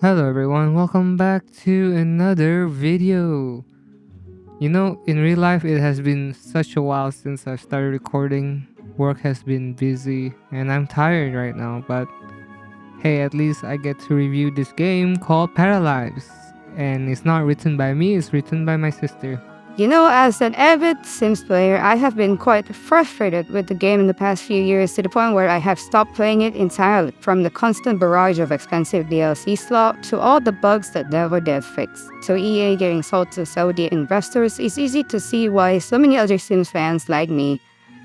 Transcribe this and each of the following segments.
Hello everyone, welcome back to another video. In real life it has been such a while since I started recording. Work has been busy and I'm tired right now, but hey, at least I get to review this game called Paralives. And it's not written by me, it's written by my sister. As an avid Sims player, I have been quite frustrated with the game in the past few years to the point where I have stopped playing it entirely. From the constant barrage of expensive DLC slot to all the bugs that never get fixed. So EA getting sold to Saudi investors, it's easy to see why so many other Sims fans like me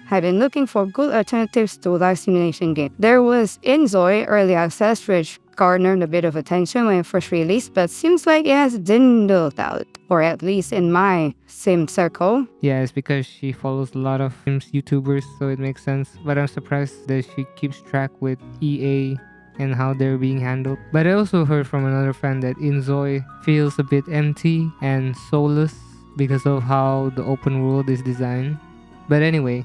have been looking for good alternatives to live simulation games. There was Enjoy Early Access, which garnered a bit of attention when it first released, but seems like it has dwindled out, or at least in my sim circle. Yeah, it's because she follows a lot of Sims YouTubers, so it makes sense. But I'm surprised that she keeps track with EA and how they're being handled. But I also heard from another fan that Inzoi feels a bit empty and soulless because of how the open world is designed. But anyway,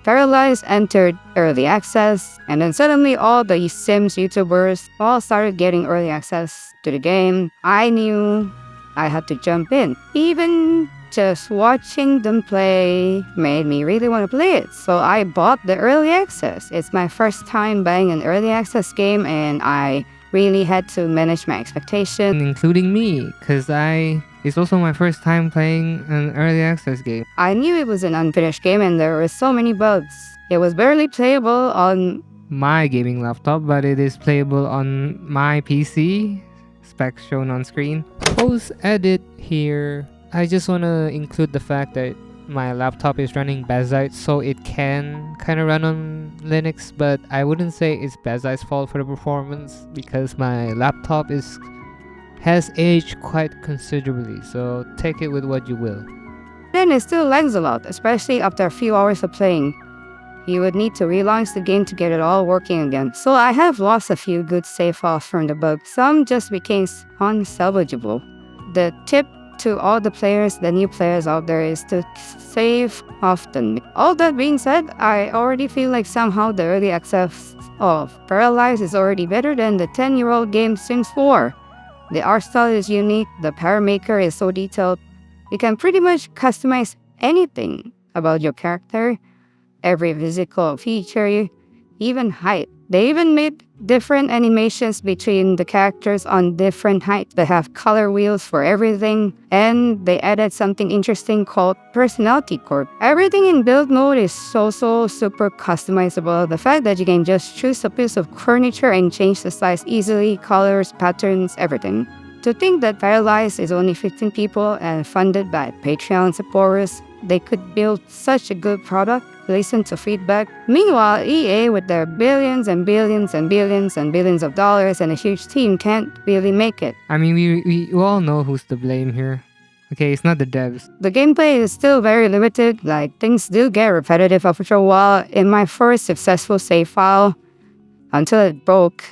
Paralives entered early access, and then suddenly all the Sims YouTubers all started getting early access to the game. I knew I had to jump in. Even just watching them play made me really want to play it, so I bought the early access. It's my first time buying an early access game, and I really had to manage my expectations. including me, because it's also my first time playing an early access game. I knew it was an unfinished game and there were so many bugs. It was barely playable on My gaming laptop, but it is playable on my PC. Specs shown on screen. Post edit here. I just want to include the fact that my laptop is running Bazite, so it can kind of run on Linux, but I wouldn't say it's Bazite's fault for the performance because my laptop has aged quite considerably, so take it with what you will. then it still lags a lot, especially after a few hours of playing. You would need to relaunch the game to get it all working again. So I have lost a few good save files from the bug. Some just became unsalvageable. The tip to all the new players out there, is to save often. All that being said, I already feel like somehow the early access of Paralives is already better than the 10-year-old game Sims 4. The art style is unique, the Paramaker is so detailed. You can pretty much customize anything about your character, every physical feature, even height. They even made different animations between the characters on different heights. They have color wheels for everything, and they added something interesting called personality core. Everything in build mode is so super customizable. The fact that you can just choose a piece of furniture and change the size easily, colors, patterns, everything. To think that Paralives is only 15 people and funded by Patreon supporters, they could build such a good product, listen to feedback. Meanwhile, EA with their billions and billions and billions and billions of dollars and a huge team can't really make it. I mean, we all know who's to blame here. Okay, it's not the devs. The gameplay is still very limited, like things do get repetitive after a while. In my first successful save file, until it broke,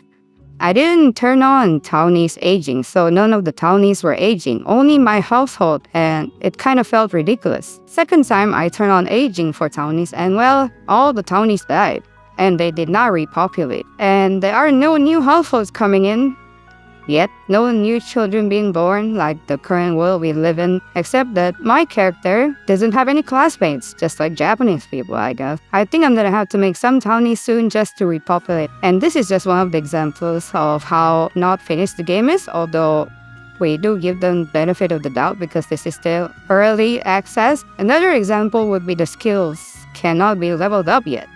I didn't turn on townies aging, so none of the townies were aging, only my household, and it kind of felt ridiculous. Second time I turned on aging for townies, and well, all the townies died, and they did not repopulate. And there are no new households coming in yet, no new children being born like the current world we live in, except that my character doesn't have any classmates, just like Japanese people, I guess. I think I'm gonna have to make some townies soon just to repopulate. And this is just one of the examples of how not finished the game is, although we do give them benefit of the doubt because this is still early access. Another example would be the skills cannot be leveled up yet.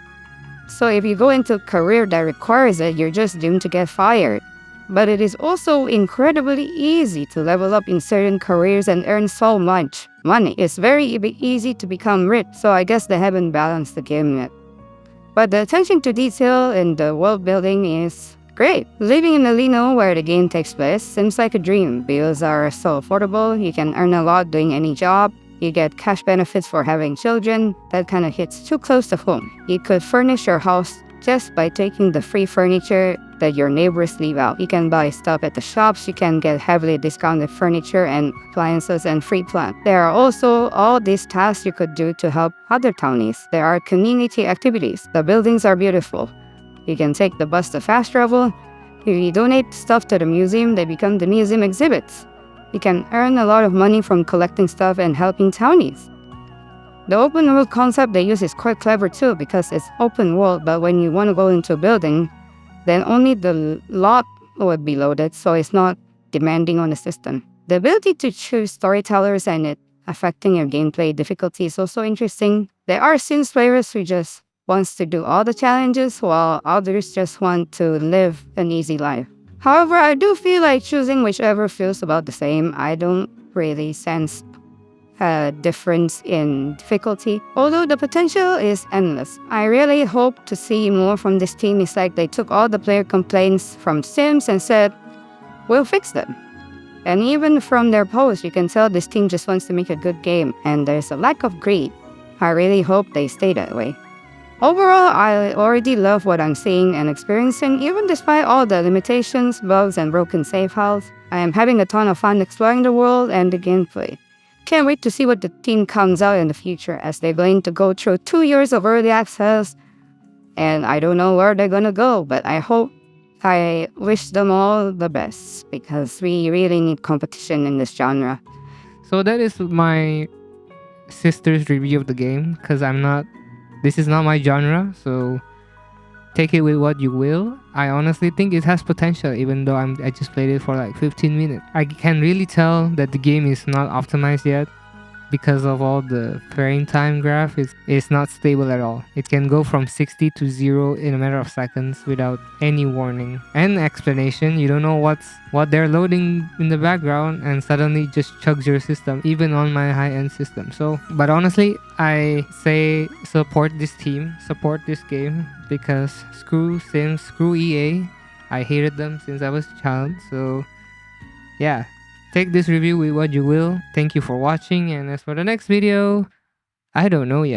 So if you go into a career that requires it, you're just doomed to get fired. But it is also incredibly easy to level up in certain careers and earn so much money. It's very easy to become rich, so I guess they haven't balanced the game yet. But the attention to detail in the world building is great. Living in Alino, where the game takes place, seems like a dream. Bills are so affordable, you can earn a lot doing any job. You get cash benefits for having children. That kind of hits too close to home. You could furnish your house just by taking the free furniture that your neighbors leave out. You can buy stuff at the shops, you can get heavily discounted furniture and appliances and free plants. There are also all these tasks you could do to help other townies. There are community activities. The buildings are beautiful. You can take the bus to fast travel. you donate stuff to the museum, they become the museum exhibits. You can earn a lot of money from collecting stuff and helping townies. The open world concept they use is quite clever too because it's open world, but when you want to go into a building, then only the lot would be loaded, so it's not demanding on the system. The ability to choose storytellers and it affecting your gameplay difficulty is also interesting. There are Sims players who just wants to do all the challenges while others just want to live an easy life. However, I do feel like choosing whichever feels about the same. I don't really sense a difference in difficulty, although the potential is endless. I really hope to see more from this team. It's like they took all the player complaints from Sims and said, we'll fix them. And even from their post, you can tell this team just wants to make a good game, and there's a lack of greed. I really hope they stay that way. Overall, I already love what I'm seeing and experiencing, even despite all the limitations, bugs, and broken save files. I am having a ton of fun exploring the world and the gameplay. Can't wait to see what the team comes out in the future, as they're going to go through 2 years of early access, and I don't know where they're gonna go, but I wish them all the best because we really need competition in this genre. So that is my sister's review of the game, because this is not my genre, so take it with what you will. I honestly think it has potential, even though I just played it for like 15 minutes. I can really tell that the game is not optimized yet because of all the frame time graph. It's not stable at all. It can go from 60 to 0 in a matter of seconds without any warning and explanation. You don't know what they're loading in the background, and suddenly it just chugs your system, even on my high-end system. But honestly, I say support this team, support this game, because screw Sims, screw EA. I hated them since I was a child, so yeah. Take this review with what you will. Thank you for watching, and as for the next video, I don't know yet.